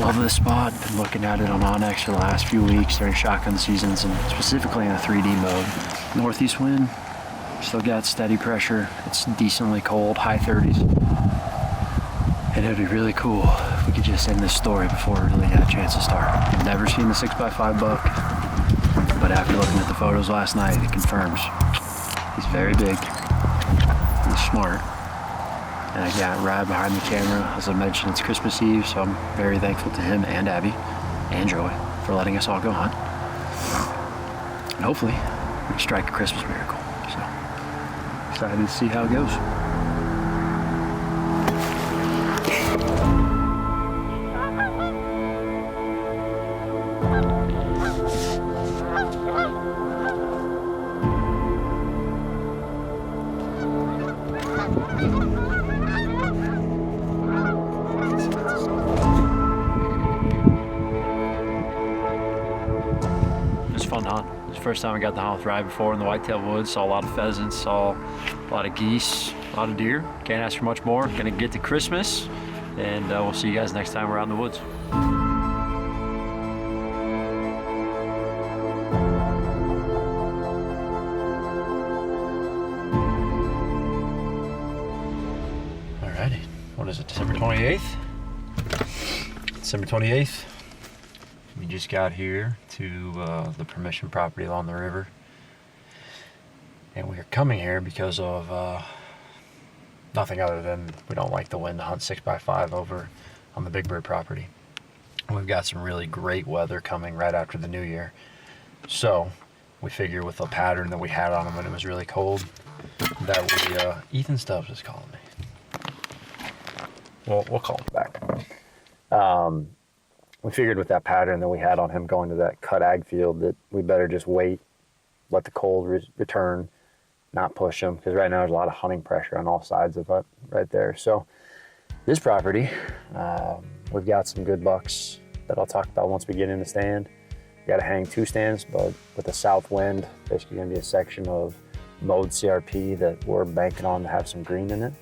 Love this spot. Been looking at it on Onyx for the last few weeks during shotgun seasons, and specifically in the 3D mode. Northeast wind, still got steady pressure. It's decently cold, high 30s. And it'd be really cool if we could just end this story before we really had a chance to start. I've never seen the 6x5 buck, but after looking at the photos last night, it confirms. He's very big, he's smart. And I got Rad behind the camera. As I mentioned, it's Christmas Eve, so I'm very thankful to him and Abby and Joy for letting us all go hunt. And hopefully, we can strike a Christmas miracle. So, excited to see how it goes. Fun hunt. It's the first time I got to hunt with Ryan before in the Whitetail woods. Saw a lot of pheasants, saw a lot of geese, a lot of deer. Can't ask for much more. Gonna get to Christmas, and we'll see you guys next time we're out in the woods. Alrighty, what is it, December 28th? December 28th. We just got here to the permission property along the river, and we are coming here because of nothing other than we don't like the wind to hunt 6x5 over on the Big Bird property. And we've got some really great weather coming right after the new year, so we figure with the pattern that we had on them when it was really cold that we Ethan Stubbs is calling me. Well, we'll call him back. We figured with that pattern that we had on him going to that cut ag field that we better just wait, let the cold return, not push him, because right now there's a lot of hunting pressure on all sides of it right there. So this property, we've got some good bucks that I'll talk about once we get in the stand. We got to hang 2 stands, but with the south wind, basically going to be a section of mowed CRP that we're banking on to have some green in it.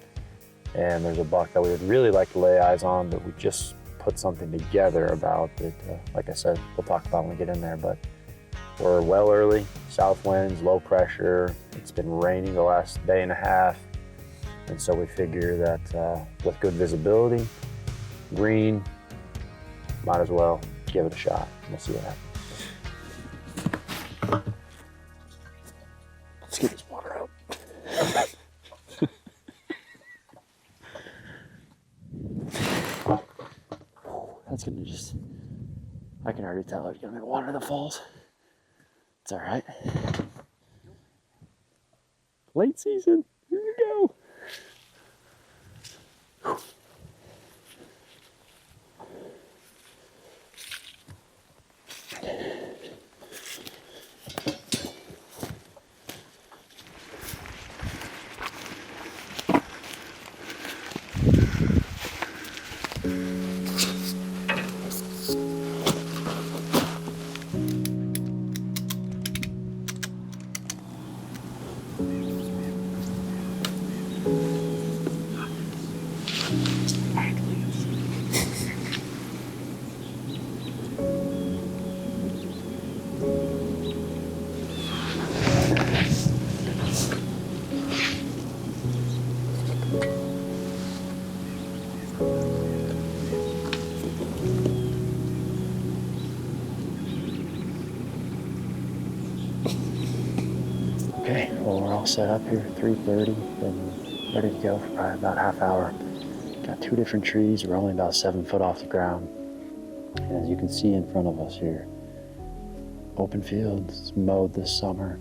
And there's a buck that we would really like to lay eyes on, but we just put something together about that. Like I said, we'll talk about when we get in there, but we're well early, south winds, low pressure. It's been raining the last day and a half. And so we figure that with good visibility, green, might as well give it a shot. We'll see what happens. Let's get this water out. That's gonna just, I can already tell it's gonna be water that falls. It's all right. Late season, here you go. Whew. Okay, well, we're all set up here, 3:30, been ready to go for probably about half hour. Got 2 different trees, we're only about 7 foot off the ground. And as you can see in front of us here, open fields, mowed this summer,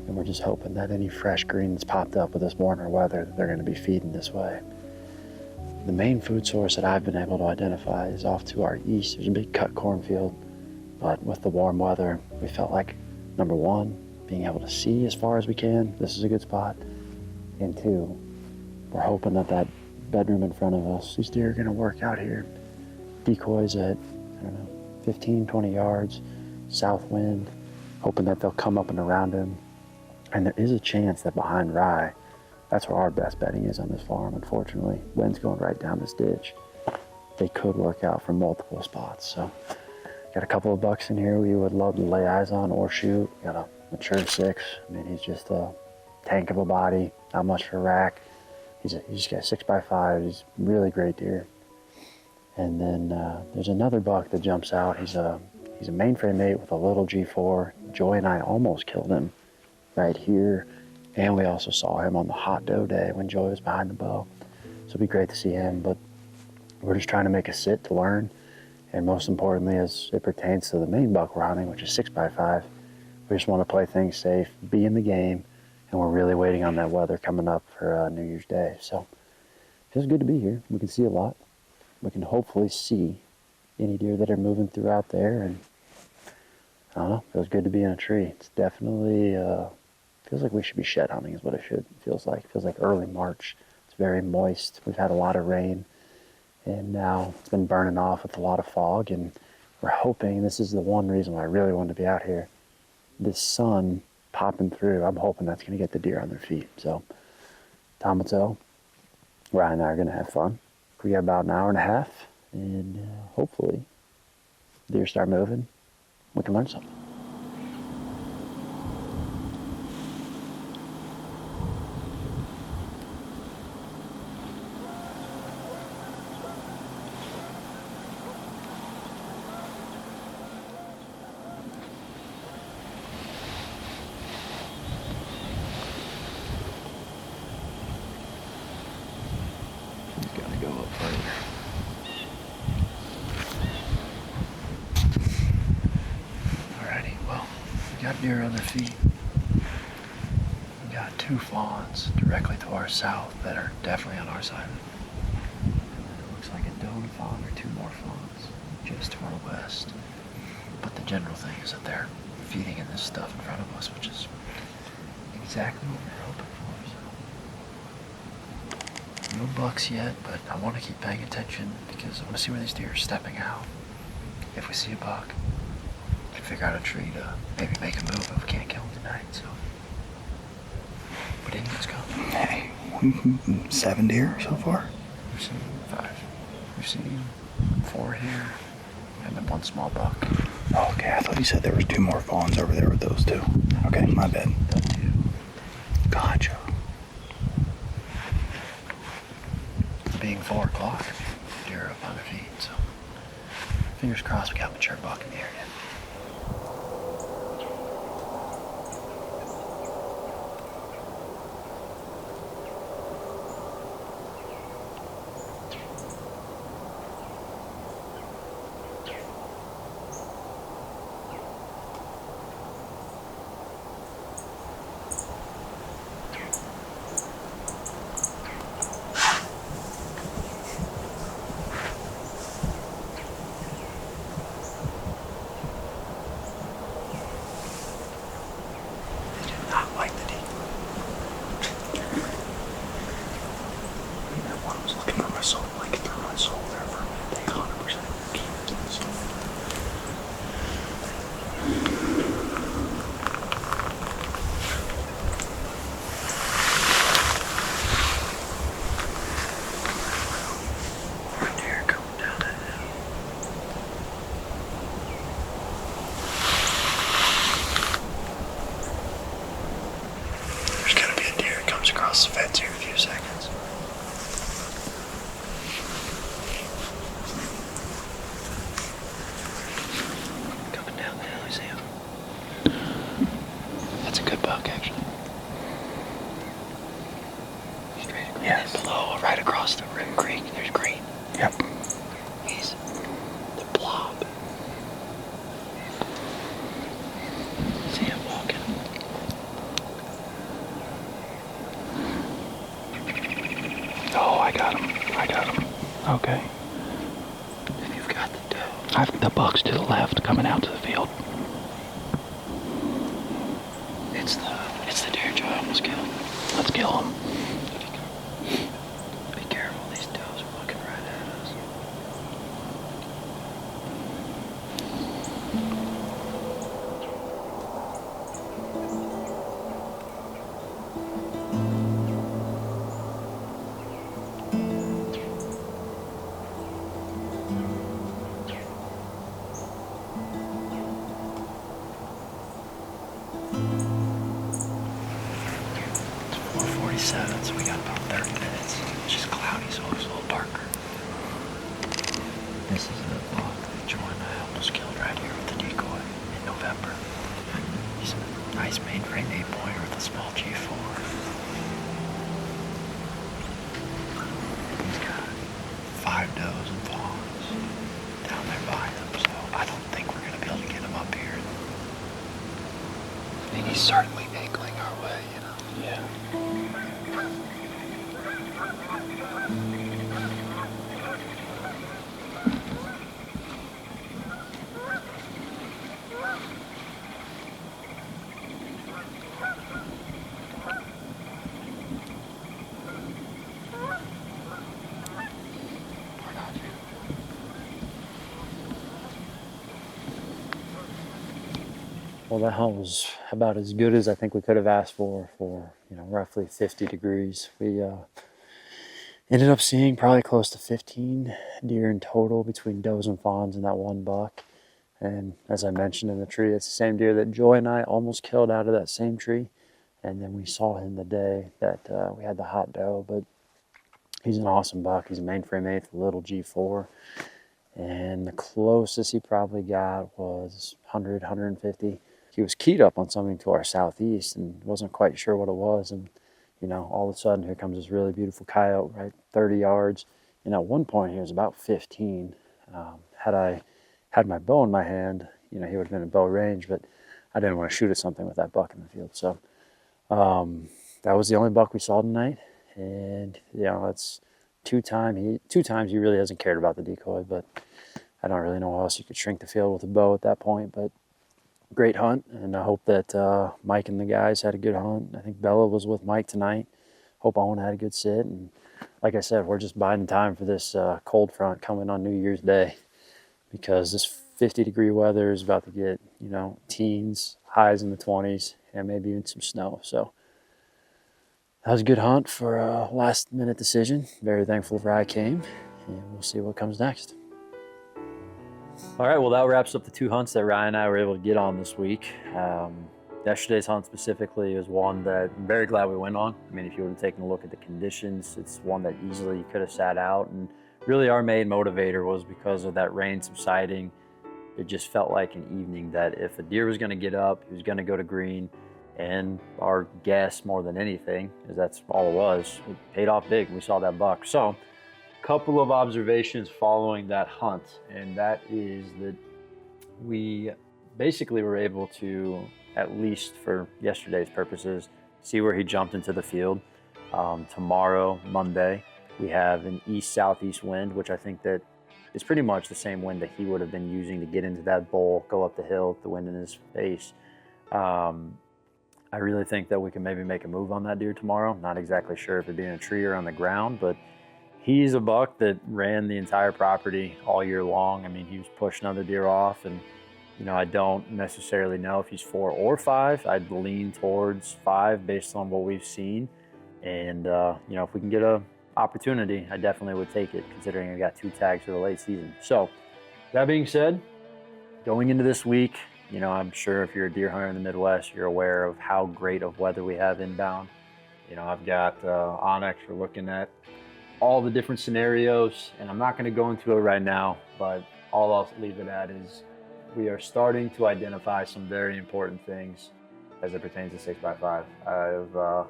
and we're just hoping that any fresh green that's popped up with this warmer weather, that they're gonna be feeding this way. The main food source that I've been able to identify is off to our east. There's a big cut cornfield, but with the warm weather, we felt like, number 1, being able to see as far as we can, this is a good spot. And 2, we're hoping that that bedroom in front of us, these deer are gonna work out here. Decoys at, I don't know, 15, 20 yards, south wind, hoping that they'll come up and around him. And there is a chance that behind rye, that's where our best bedding is on this farm, unfortunately. Wind's going right down this ditch. they could work out from multiple spots. So got a couple of bucks in here we would love to lay eyes on or shoot. Got a mature 6. I mean, he's just a tank of a body, not much for a rack. He's got a 6x5. He's a really great deer. And then there's another buck that jumps out. He's a mainframe 8 with a little G4. Joy and I almost killed him right here. And we also saw him on the hot doe day when Joy was behind the bow. So it'd be great to see him, but we're just trying to make a sit to learn. And most importantly, as it pertains to the main buck we're hunting, which is 6x5, we just want to play things safe, be in the game, and we're really waiting on that weather coming up for New Year's Day. So it feels good to be here. We can see a lot. We can hopefully see any deer that are moving through out there, and I don't know, feels good to be in a tree. It's definitely, feels like we should be shed hunting is what it feels like. It feels like early March. It's very moist. We've had a lot of rain, and now it's been burning off with a lot of fog, and we're hoping, this is the one reason why I really wanted to be out here, this sun popping through, I'm hoping that's going to get the deer on their feet. So, time will tell. Ryan and I are going to have fun. We got about an hour and a half, and hopefully deer start moving. We can learn something. Deer on their feet. We got 2 fawns directly to our south that are definitely on our side. And it looks like a doe and fawn or 2 more fawns just to our west. But the general thing is that they're feeding in this stuff in front of us, which is exactly what we're hoping for. So, no bucks yet, but I want to keep paying attention because I want to see where these deer are stepping out. If we see a buck, figure out a tree to maybe make a move if we can't kill him tonight. So, what Indians come? Hey, 7 deer so far? We've seen 5. We've seen 4 here, and then 1 small buck. Oh, okay, I thought you said there was 2 more fawns over there with those 2. Okay, my bad. Gotcha. Being 4 o'clock, deer up on their feet. So, fingers crossed we got a mature buck in the area. Across the fence here in a few seconds. Coming down the hill, you see him? That's a good buck, actually. Straight across. Yes. Below, right across the Rim Creek, there's green. Yep. He's the blob. See him walking. Oh, I got him. Okay. And you've got the doe. The buck's to the left, coming out to the field. It's the deer Joe almost killed. Let's kill him. Be careful, these does are looking right at us. 30 minutes. It's just cloudy, so it's a little darker. This is a buck that Joy and I almost killed right here with the decoy in November. He's a nice mainframe 8-pointer with a small G4. He's got 5 does and fawns down there by him, so I don't think we're going to be able to get him up here. I mean, he's certainly angling our way, you know. Yeah. Well, that hunt was about as good as I think we could have asked for roughly 50 degrees. We ended up seeing probably close to 15 deer in total between does and fawns and that one buck. And as I mentioned in the tree, it's the same deer that Joy and I almost killed out of that same tree. And then we saw him the day that we had the hot doe. But he's an awesome buck. He's a mainframe 8, a little G4. And the closest he probably got was 100, 150. He was keyed up on something to our southeast and wasn't quite sure what it was. And, all of a sudden here comes this really beautiful coyote, right, 30 yards. And at one point he was about 15. Had I had my bow in my hand, he would have been in bow range, but I didn't want to shoot at something with that buck in the field. So that was the only buck we saw tonight. And, it's two times he really hasn't cared about the decoy, but I don't really know how else you could shrink the field with a bow at that point. But great hunt, and I hope that Mike and the guys had a good hunt. I think Bella was with Mike tonight. Hope Owen had a good sit. And like I said, we're just biding time for this cold front coming on New Year's Day, because this 50-degree weather is about to get, teens, highs in the 20s, and maybe even some snow. So that was a good hunt for a last-minute decision. Very thankful Rye came, and we'll see what comes next. All right, well, that wraps up the 2 hunts that Ryan and I were able to get on this week. Yesterday's hunt specifically is one that I'm very glad we went on. I mean, if you would have taken a look at the conditions, it's one that easily you could have sat out. And really our main motivator was because of that rain subsiding. It just felt like an evening that if a deer was going to get up, he was going to go to green. And our guess, more than anything, is that's all it was. It paid off big. We saw that buck. So couple of observations following that hunt, and that is that we basically were able to, at least for yesterday's purposes, see where he jumped into the field. Tomorrow, Monday, we have an east-southeast wind, which I think that is pretty much the same wind that he would have been using to get into that bowl, go up the hill with the wind in his face. I really think that we can maybe make a move on that deer tomorrow. Not exactly sure if it'd be in a tree or on the ground, but he's a buck that ran the entire property all year long. I mean, he was pushing other deer off, and I don't necessarily know if he's 4 or 5. I'd lean towards 5 based on what we've seen. And if we can get a opportunity, I definitely would take it, considering I got 2 tags for the late season. So that being said, going into this week, I'm sure if you're a deer hunter in the Midwest, you're aware of how great of weather we have inbound. I've got Onyx. We're looking at all the different scenarios, and I'm not going to go into it right now, but all I'll leave it at is we are starting to identify some very important things as it pertains to 6x5. I've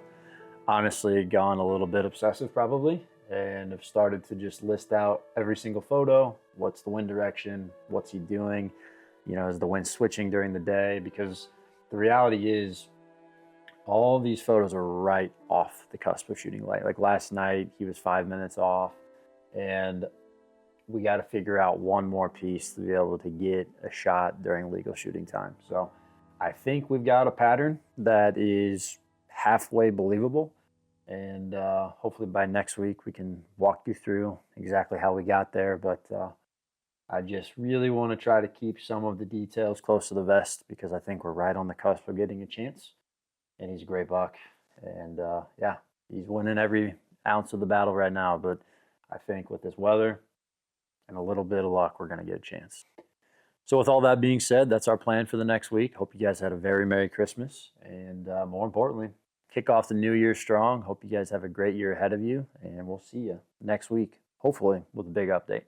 honestly gone a little bit obsessive probably, and have started to just list out every single photo. What's the wind direction? What's he doing? Is the wind switching during the day? Because the reality is all these photos are right off the cusp of shooting light. Like last night, he was 5 minutes off, and we got to figure out one more piece to be able to get a shot during legal shooting time. So I think we've got a pattern that is halfway believable, and hopefully by next week we can walk you through exactly how we got there. But I just really want to try to keep some of the details close to the vest, because I think we're right on the cusp of getting a chance. And he's a great buck. And he's winning every ounce of the battle right now. But I think with this weather and a little bit of luck, we're going to get a chance. So with all that being said, that's our plan for the next week. Hope you guys had a very Merry Christmas. And more importantly, kick off the new year strong. Hope you guys have a great year ahead of you, and we'll see you next week, hopefully with a big update.